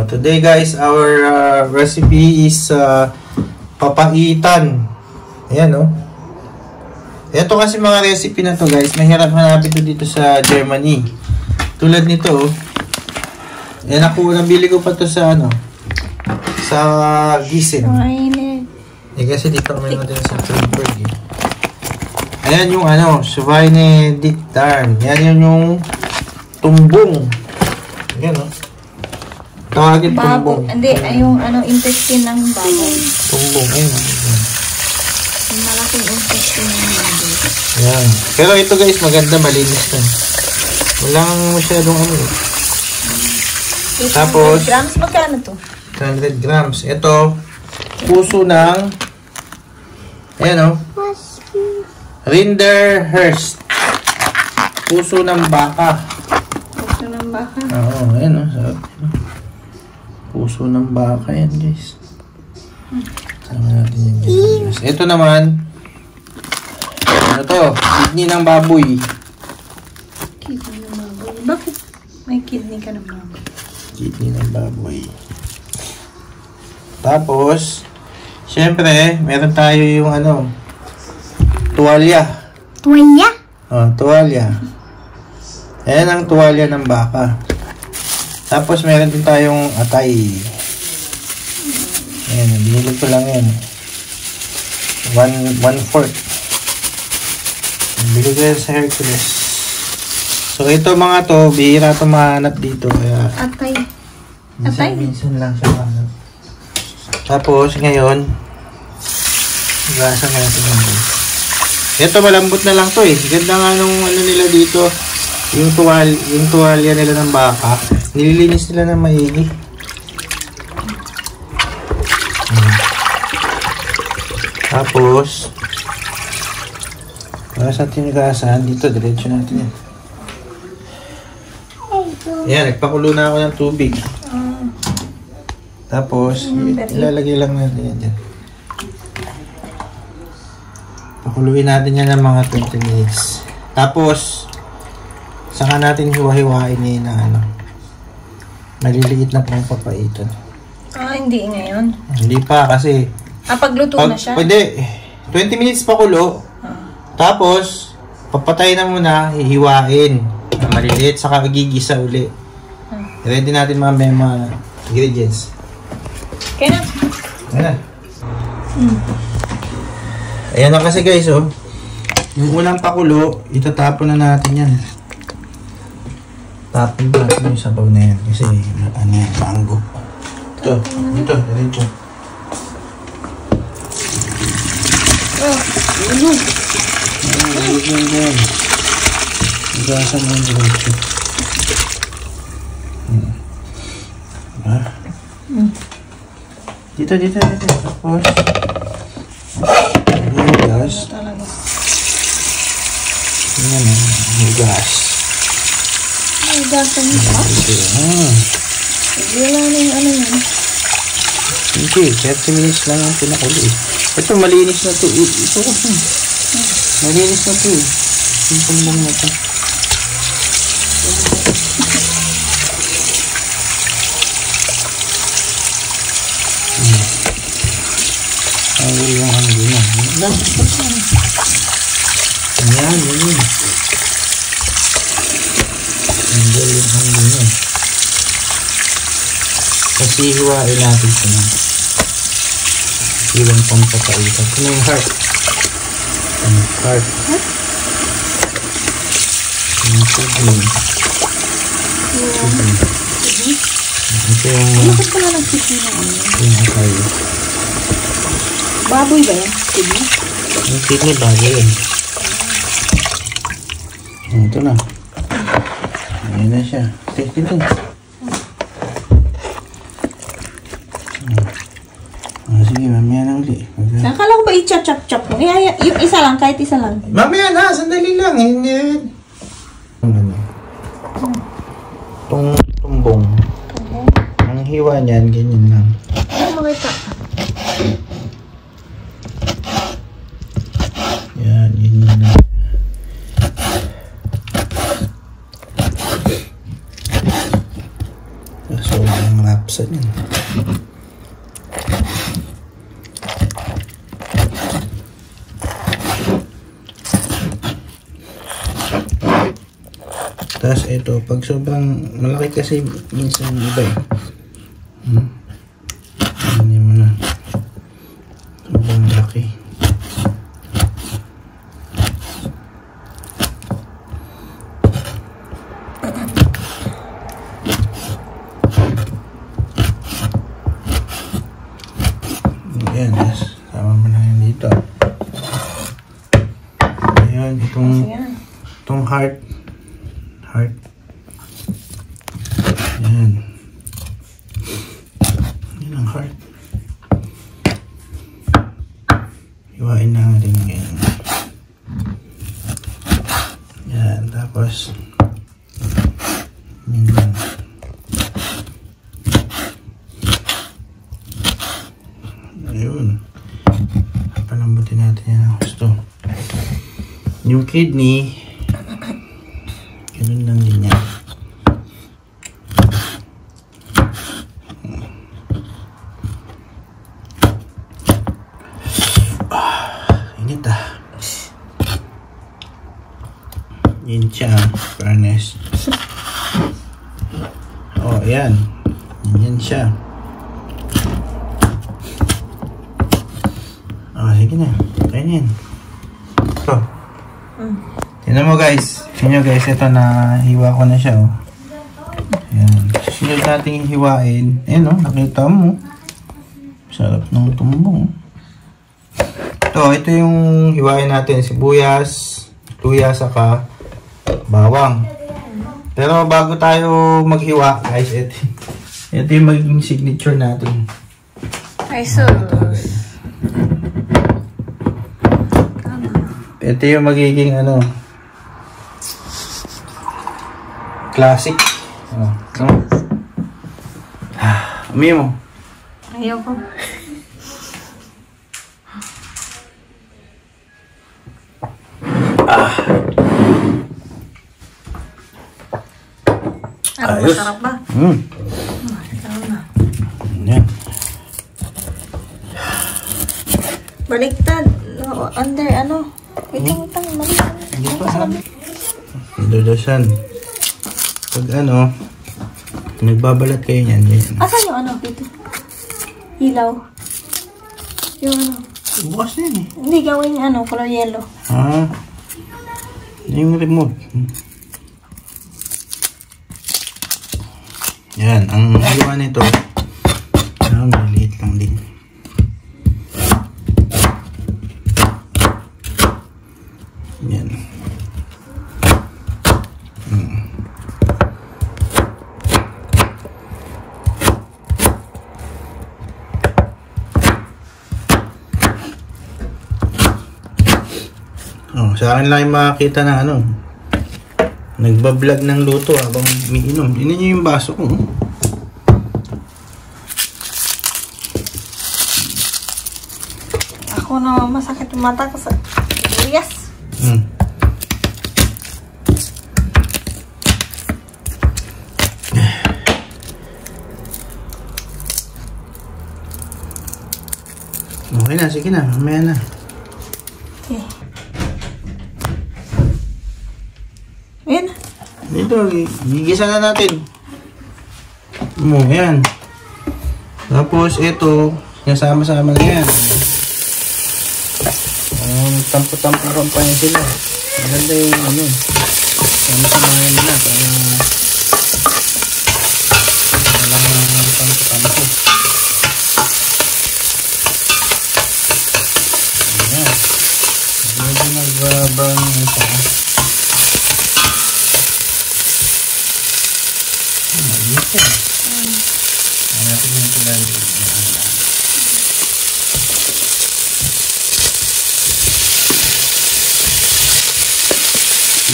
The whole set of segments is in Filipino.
Today guys, our recipe is papaitan. Ayan oh. Ito kasi mga recipe na to guys, mahirap hanapin to dito sa Germany. Tulad nito oh. Ayan ako, nabili ko pa to sa ano, sa Gießen. Kasi dito kami natin sa Frankfurt eh. Ayan yung ano, Schweinedickdarm. Yan yun yung tumbong. Ayan oh. Tawagin tumbong. Hindi, yung ano, intestine ng baboy. Tumbong, ayun. Yung malaking intestine ng baboy. Ayan. Pero ito guys, maganda, malinis na. Walang masyadong ano. 800 Tapos, grams, magkano to? 100 grams. Ito, puso ng, ayan o, Rinderhurst. Puso ng baka. Puso ng baka? Oo, ayan o. Puso ng baka yan guys. Sama natin yung guys. Ito naman, ano to? Kidney ng baboy. Kidney ng baboy. Bakit may kidney ka ng baboy? Kidney ng baboy. Tapos, syempre, meron tayo yung ano, tuwalya. Tuwalya? Oh, tuwalya. Ayan ang tuwalya ng baka. Tapos, meron din tayong atay. Ayan, binili ko lang yan. 1/4. Bili ko yan sa Hercules. So, ito mga to, bihira ito mahanap dito. Kaya, Atay. Atay? minsan lang siya mahanap. Tapos, ngayon, gasa natin yan. Ito, malambot na lang to eh. Ganda nga nung ano nila dito, yung tuwalya nila ng baka. Nililinis nila ng maigi. Tapos, para sa tinigasan, dito, diretso natin yan. Ayan, nagpakulo na ako ng tubig. Tapos, ilalagay lang natin yan dyan. Pakuluin natin yan ng mga 20 minutes. Tapos, saka natin hiwa-hiwain yun na ano. Maliliit na pang papaitan. Hindi ngayon. Hindi pa kasi. Pagluto na siya? Pwede. 20 minutes pakulo. Tapos, papatay na muna, hihiwain. Maliliit, saka gigisa uli. Ready natin mga ingredients. Kaya na. Ayan na. Ayan na kasi guys, oh. Yung unang pakulo, itatapon na natin yan. Tapon natin yung sabaw na yan. Kasi, ano yan, mango. Ito, diretso. Yan. Igasan mo yung diretso. Dito. Tapos, gas. Yan, gas. Gasan mo pa? Wala na yung ano yan. Hindi, 30 minutes lang ang pinakulo eh. Ito, malinis na to. Ito kasi. Malinis na to eh. Simple lang na to. Tawag yung ano din yan. Ayan, yun. Tanggal yung hangin yan. Kasi hiwain natin ito na. Ilang pampapaitan. Ito na yung heart. Heart. Yung kidney. Ito yung... Bakit pala nag-kidney na ano? Yung atay. Baboy ba yan? Kidney? Yung kidney baboy yun. Ito na. Ayan na siya. Take it in. Sige, mamaya na uli. Nakala ko ba i-chop-chop mo? Yung isa lang, kahit isa lang. Mamaya na, sandali lang. Hindi. Tumbong. Ang hiwa niyan, ganyan lang. Ano makita? Yan, yun na. Sobrang lapsa niyan. Tapos ito, pag sobrang malaki kasi minsan iba eh. Hindi mo na. Sobrang laki. Ayan, yes. Sama mo na yan dito. Ayan, itong heart. Ayan. Ayan ang heart. Hiwain na natin ngayon. Ayan, tapos yun lang. Ayun. Palambutin natin yan ang gusto. Yung kidney, ganun lang din yan. Init ah. Yan siya, furnace. Oh, yan. Yan siya. Oh, sige na. Kainin. Ito. Tignan mo guys. Tignan nyo guys, ito na hiwa ko na siya. Oh. Ayan. Susunod natin hiwain. Ayan oh, nakita mo. Sarap ng tumbong. Ito yung hiwain natin. Sibuyas, luya, saka bawang. Pero bago tayo maghiwa guys, ito yung magiging signature natin. Ay, so. Ito yung magiging ano, classic. Umi mo. Ayoko. Ayos. Masarap ba? Masarap na. Yan. Baliktad. No, under ano? Itang baliktad. Hindi pa ha. Dudusan. Pag ano, nagbabalat kayo niyan. Asan yung ano? Dito. Ilaw. Yung ano? Bukas na yan eh. Hindi, gawin yung ano, color yellow. Ah. Yung remote. Yan, ang hiwa nito. Maliit lang din. Yan. Oh, sa akin lang yung makakita na ano, nagbablog ng luto habang umiinom. Tingnan nyo yung baso ko. Ako na masakit yung mata ko sa yes. Okay na, sige na, mamaya na. Okay. Ayan. Dito, gigisa na natin. Yan. Tapos, ito, nasama-sama na yan. Tampo-tampo pa yan sila. Maganda yung ano. Sama-sama yan na. Para walang tampo-tampo. Ayan. Medyo nag-brown yung isa. Ayos yan. Natin yung tulad.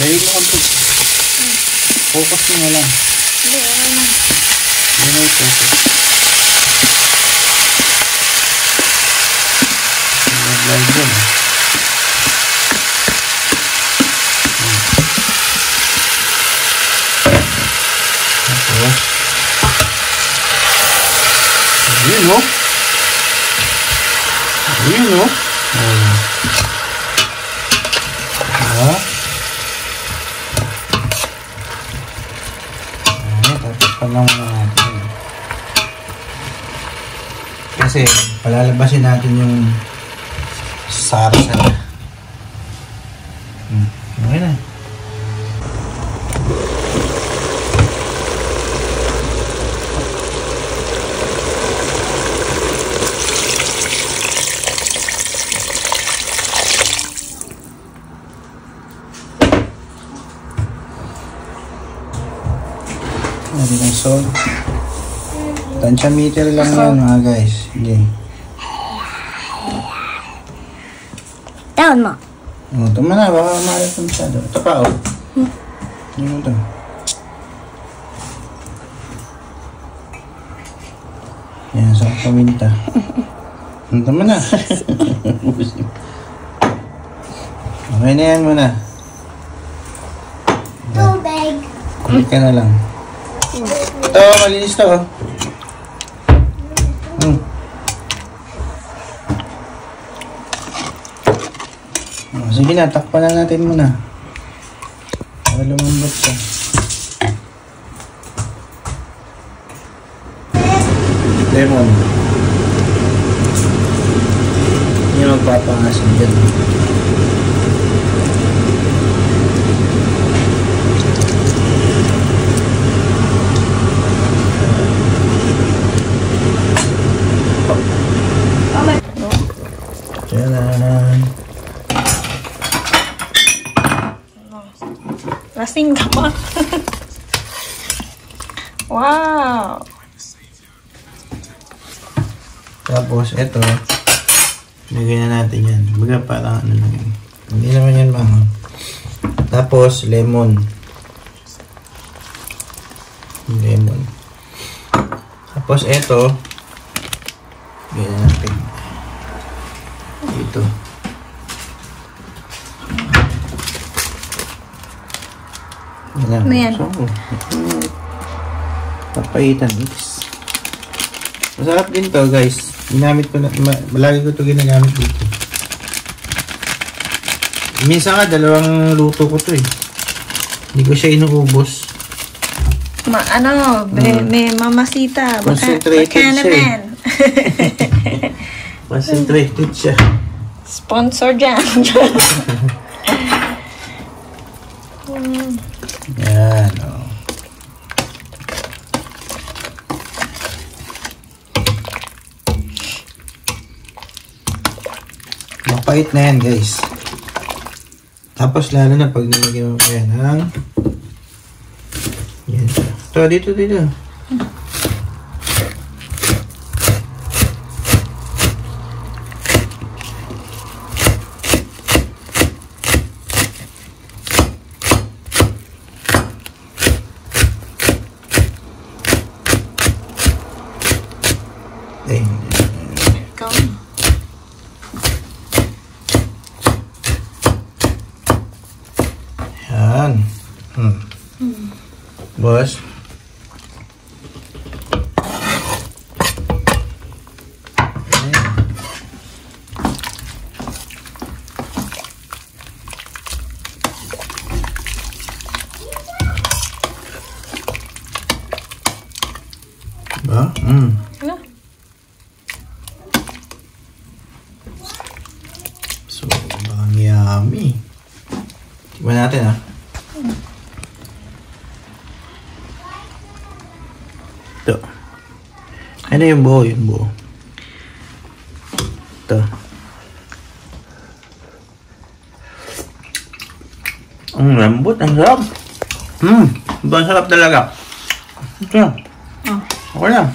Lagi mo kung focus mo lang. Hindi, okay na. Hindi na yung focus. Nag-live dyan. Tapos Ayun, no? Ayun, no? Diba? Tatakpan lang muna natin. Kasi, palalabasin natin yung sarsa na. Okay na. Natin ang salt. Tansya meter lang yan mga guys. Hindi. Down mo. Tama na. Baka maalit na masyado. Ito pa o. Hindi mo ito. Yan. Sa paminta. Tama na. Okay na yan muna. Tubig. Kulit ka na lang. Ito, malinis to. Sige na, takpan na natin muna. Para lumambot siya. Lemon. Hindi magpapangasin dyan. Lasing ka pa. Wow! Tapos, ito. Lagyan na natin yan. Baga parang ano lang yan. Hindi naman yan mahal. Tapos, lemon. Lemon. Tapos, ito. Lagyan natin. Ito. Ayan. So, papaitan mix. Masarap din to guys. Ginamit ko na, malagi ko to ginagamit dito. Minsan nga, 2 luto ko to eh. Hindi ko siya inuubos. May mamasita. Concentrated siya eh. Concentrated siya. Sponsor dyan. Yan, oh. Mapait na yan, guys. Tapos, lalo na pag nilagyan mo pa yan, ha? Yan. Ito, dito. Yan. Boss. Ba? Ano? So, bang yummy. Tignan natin, ha? Ito. Ano yung buo? Yung buo. Ito. Ang lambot. Ang sarap. Ito ang sarap talaga. Ito. Okay lang.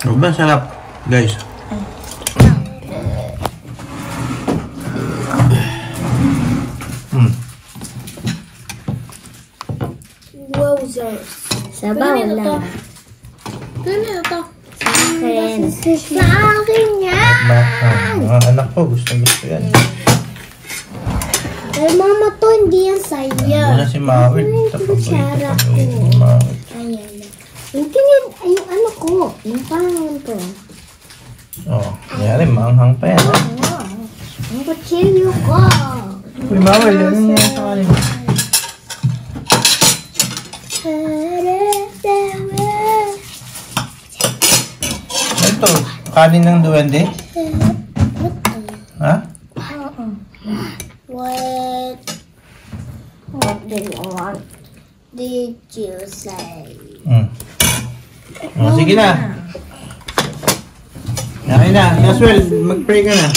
Ang sarap, guys. Sabaw lang. Ano ito? Sa akin yan! Mga anak ko, gusto yan. Pero mama to, hindi yan sa'yo. Ano na si Mawid? Ano yung kutsara ko? Mawid. Ayan. Parang ito. Oh, yari, maanghang pa yan. Ha? Ang kutsilyo ko. Uy, bawal. Ano yan sa kanin? Ito, kanin ng duwende? Ha? What did you say? Oh, sige na. Okay na. Caswell, mag-pray ka na.